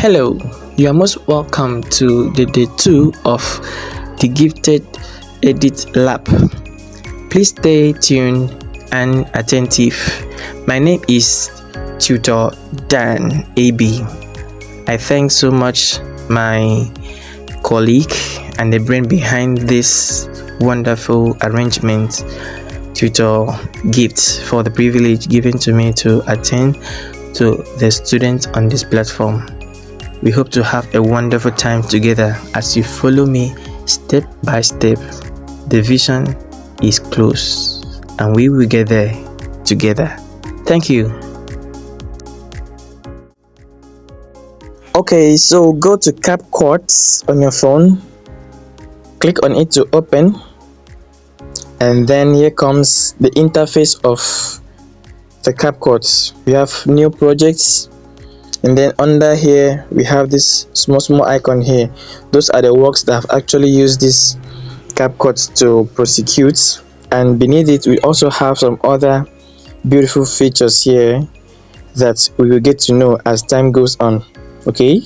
Hello, you are most welcome to the day 2 of the Gifted Edit Lab. Please stay tuned and attentive. My name is Tutor Dan AB. I thank so much my colleague and the brain behind this wonderful arrangement, Tutor Gift, for the privilege given to me to attend to the students on this platform. We hope to have a wonderful time together as you follow me step by step. The vision is close and we will get there together. Thank you. Okay, so go to CAPCUT on your phone, click on it to open, and then here comes the interface of the CAPCUT. We have new projects, and then under here we have this small icon here. Those are the works that have actually used this CAPCUT to prosecute, and beneath it we also have some other beautiful features here that we will get to know as time goes on. Okay,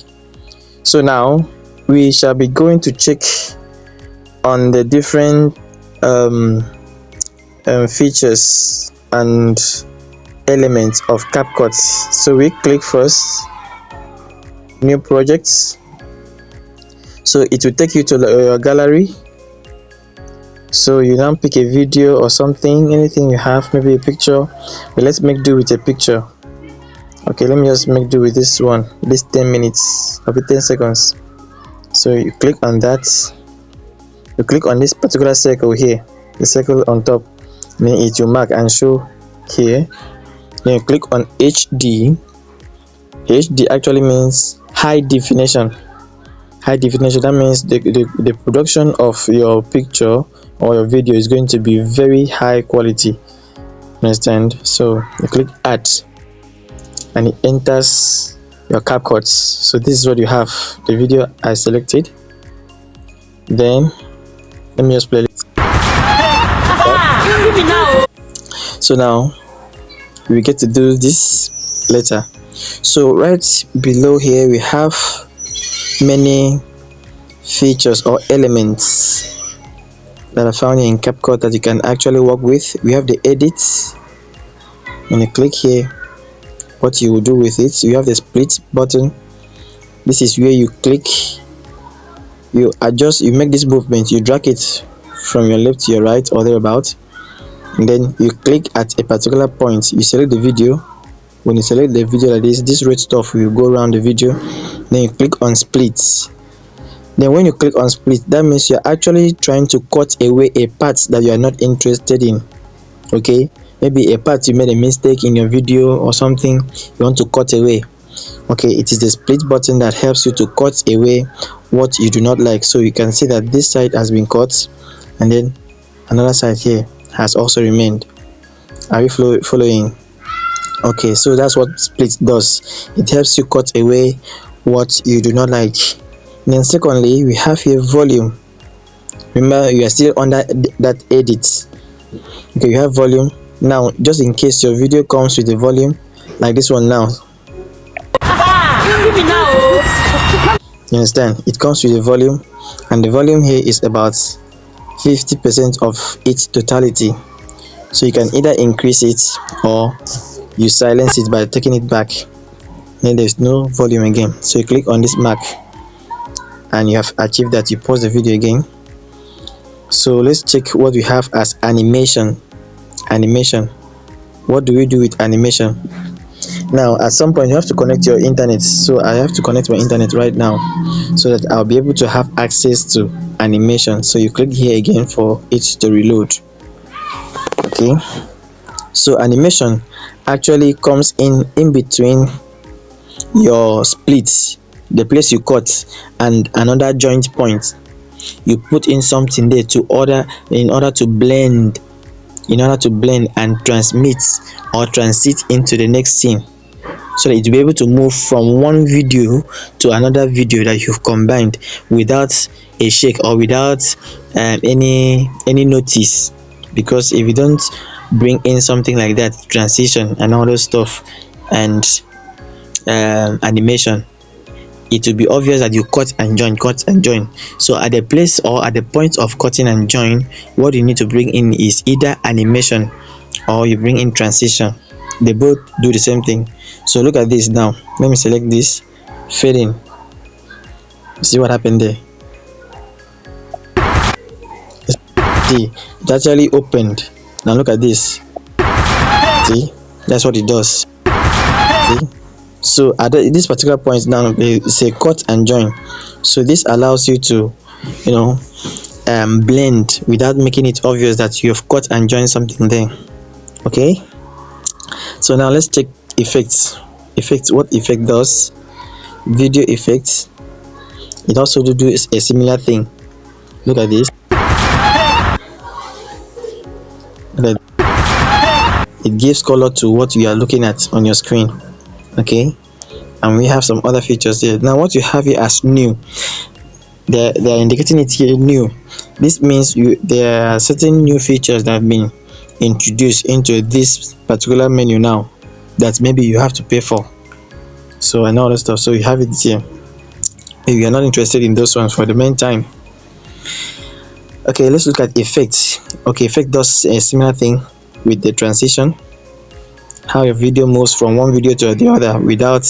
so now we shall be going to check on the different features and elements of CAPCUT. So we click first new projects, so it will take you to your gallery. So you now pick a video or something, anything you have, maybe a picture, but let's make do with a picture. Okay, let me just make do with this one, this 10 minutes or 10 seconds. So you click on that, you click on this particular circle here, the circle on top, then it will mark and show here. Then you click on HD. HD actually means high definition. High definition, that means the production of your picture or your video is going to be very high quality. Understand? So you click add and it enters your CAPCUT. So this is what you have, the video I selected. Then let me just play it. So now we get to do this later. So right below here we have many features or elements that are found in CAPCUT that you can actually work with. We have the edits. When you click here, what you will do with it, you have the split button. This is where you click, you adjust, you make this movement, you drag it from your left to your right or thereabout, and then you click at a particular point, you select the video. When you select the video like this red stuff will go around the video. Then you click on split. Then when you click on split, that means you're actually trying to cut away a part that you are not interested in. Okay, maybe a part you made a mistake in your video or something you want to cut away. Okay, it is the split button that helps you to cut away what you do not like. So you can see that this side has been cut and then another side here has also remained. Are you following? Okay, so that's what split does. It helps you cut away what you do not like. And then secondly, we have here volume. Remember, you are still under that edit. Okay, you have volume. Now, just in case your video comes with a volume like this one now, you understand, it comes with a volume, and the volume here is about 50% of its totality. So you can either increase it or you silence it by taking it back. Then there's no volume again. So you click on this mark and you have achieved that. You pause the video again. So let's check what we have as animation. What do we do with animation? Now at some point you have to connect your internet, so I have to connect my internet right now so that I'll be able to have access to animation. So you click here again for it to reload. Okay, so animation actually comes in between your splits, the place you cut, and another joint point. You put in something there in order to blend and transmit or transit into the next scene, so that it will be able to move from one video to another video that you've combined without a shake or without any notice. Because if you don't bring in something like that, transition and all those stuff and animation, it will be obvious that you cut and join. So at the place or at the point of cutting and join, what you need to bring in is either animation or you bring in transition. They both do the same thing. So look at this now. Let me select this, fade in. See what happened there? See, it actually opened. Now look at this. See, that's what it does. See, so at this particular point now, they say cut and join. So this allows you to, blend without making it obvious that you have cut and joined something there. Okay, so now let's check effects. What effect does? Video effects. It also do a similar thing. Look at this. It gives color to what you are looking at on your screen. Okay, and we have some other features here. Now what you have here as new, they are indicating it here new. This means there are certain new features that have been introduced into this particular menu now that maybe you have to pay for. So and all that stuff. So you have it here. If you are not interested in those ones for the meantime. Okay, let's look at effects. Okay, effect does a similar thing with the transition, how your video moves from one video to the other without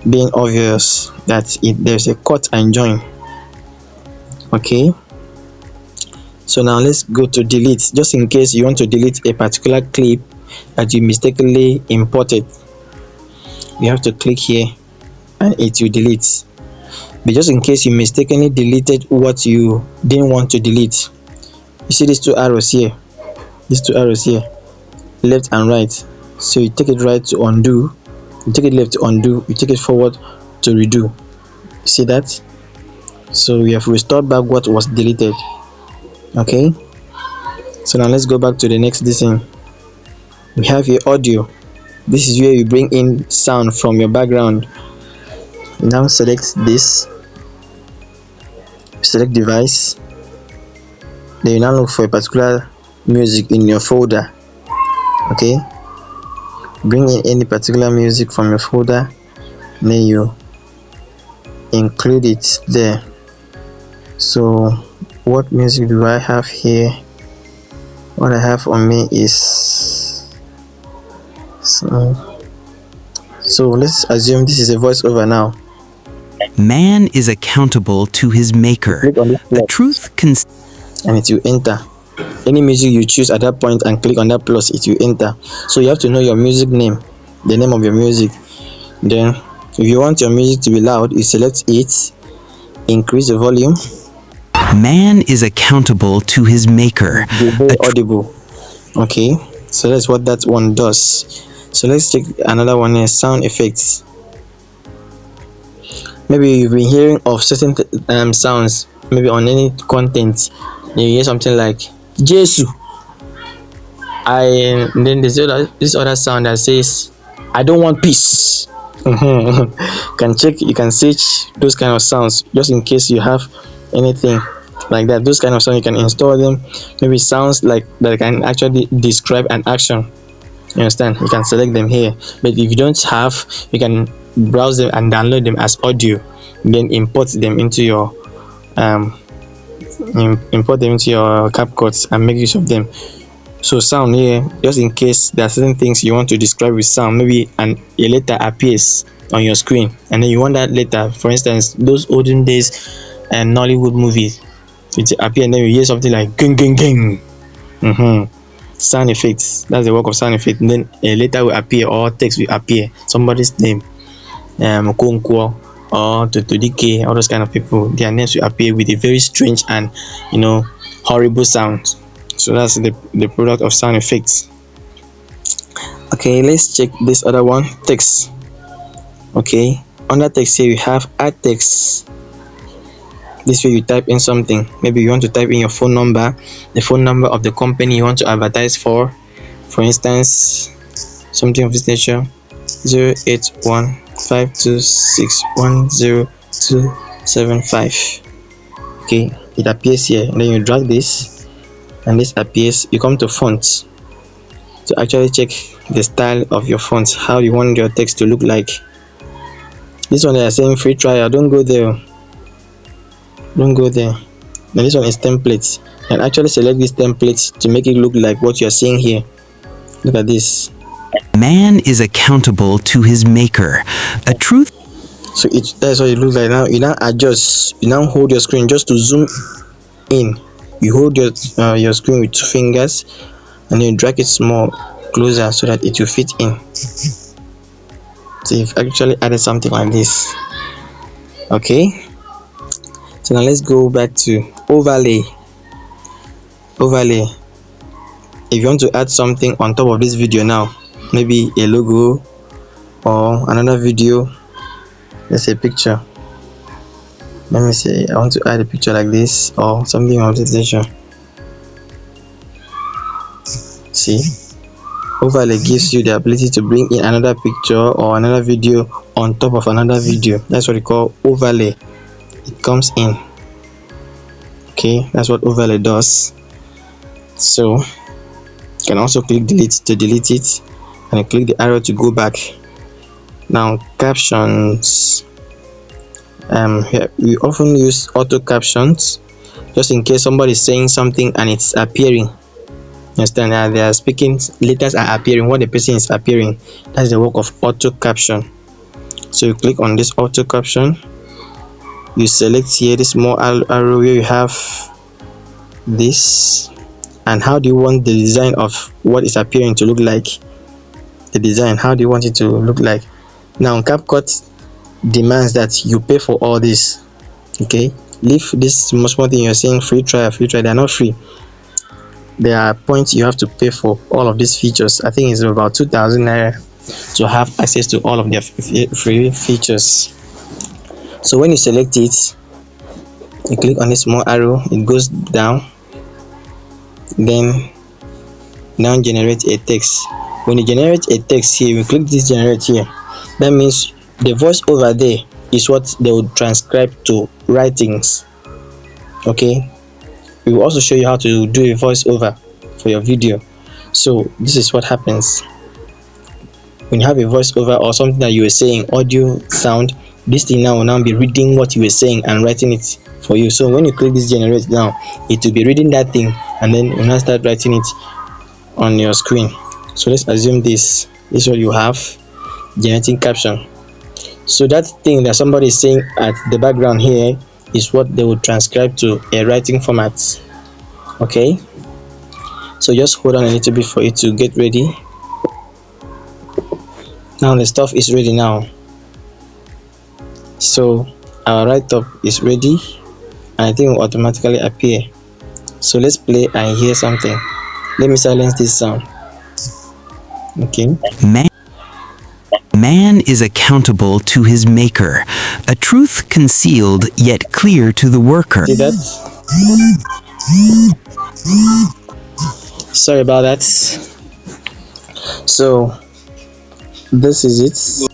being obvious that there's a cut and join. Okay, so now let's go to delete. Just in case you want to delete a particular clip that you mistakenly imported, you have to click here and it will delete. But just in case you mistakenly deleted what you didn't want to delete, you see these two arrows here, left and right. So you take it right to undo, you take it left to undo, you take it forward to redo. You see that? So we have restored back what was deleted. Okay, so now let's go back to the next thing. We have here audio. This is where you bring in sound from your background. Now select this, select device, then you now look for a particular music in your folder. Okay, bring in any particular music from your folder, then you include it there. So what music do I have here? What I have on me is so let's assume this is a voiceover now. Man is accountable to his maker. The truth can, and it will enter any music you choose at that point and click on that plus, it will enter. So you have to know your music name, the name of your music. Then if you want your music to be loud, you select it, increase the volume. Man is accountable to his maker. Audible. Okay, so that's what that one does. So let's take another one here, sound effects. Maybe you've been hearing of certain sounds, maybe on any content. You hear something like Jesus, and then there's this other sound that says I don't want peace. You can search those kind of sounds just in case you have anything like that. Those kind of sounds, you can install them. Maybe sounds like that can actually describe an action. You understand? You can select them here. But if you don't have, you can browse them and download them as audio, then import them into your CAPCUT and make use of them. So sound here, just in case there are certain things you want to describe with sound, maybe a letter appears on your screen and then you want that letter, for instance those olden days and Nollywood movies, it appear and then you hear something like gang gang gang. Sound effects, that's the work of sound effect. And then a letter will appear or text will appear, somebody's name, Okonkwo or Totodike, all those kind of people, their names will appear with a very strange and horrible sound. So that's the product of sound effects. Okay, let's check this other one, text. Okay, under text here we have add text. This way you type in something. Maybe you want to type in your phone number, the phone number of the company you want to advertise for instance something of this nature, 08152610275. okay, it appears here, and then you drag this and this appears. You come to fonts to actually check the style of your font, how you want your text to look like. This one they are saying free trial, don't go there, don't go there. Now this one is templates, and actually select this template to make it look like what you're seeing here. Look at this. Man is accountable to his maker. A truth. So that's what it looks like. Now you now adjust, you now hold your screen just to zoom in. You hold your screen with 2 fingers and then you drag it small closer so that it will fit in. So you've actually added something like this. Okay, so now let's go back to overlay. If you want to add something on top of this video now, maybe a logo or another video, let's say picture. Let me say I want to add a picture like this or something of this nature. See, overlay gives you the ability to bring in another picture or another video on top of another video. That's what we call overlay. It comes in. Okay, that's what overlay does. So you can also click delete to delete it, and I click the arrow to go back. Now captions, here we often use auto captions just in case somebody is saying something and it's appearing. Understand that they are speaking, letters are appearing, what the person is appearing. That's the work of auto caption. So you click on this auto caption, you select here this small arrow where you have this, and how do you want the design of what is appearing to look like. The design, how do you want it to look like. Now CAPCUT demands that you pay for all this. Okay, leave this small thing you're saying free trial, they are not free. There are points you have to pay for all of these features. I think it's about 2,000 naira to have access to all of their free features. So when you select it, you click on this small arrow, it goes down, then now generate a text. When you generate a text here, you click this generate here. That means the voice over there is what they will transcribe to writings. Okay, we will also show you how to do a voiceover for your video. So this is what happens when you have a voiceover or something that you were saying, audio sound. This thing now will now be reading what you were saying and writing it for you. So when you click this generate now, it will be reading that thing and then will now start writing it on your screen. So let's assume this is what you have, generating caption. So that thing that somebody is saying at the background here is what they will transcribe to a writing format. Okay, so just hold on a little bit for it to get ready. Now the stuff is ready now. So our write-up is ready and I think it will automatically appear. So let's play and hear something. Let me silence this sound. Okay, Man is accountable to his maker, a truth concealed yet clear to the worker. see that? Sorry about that. So this is it.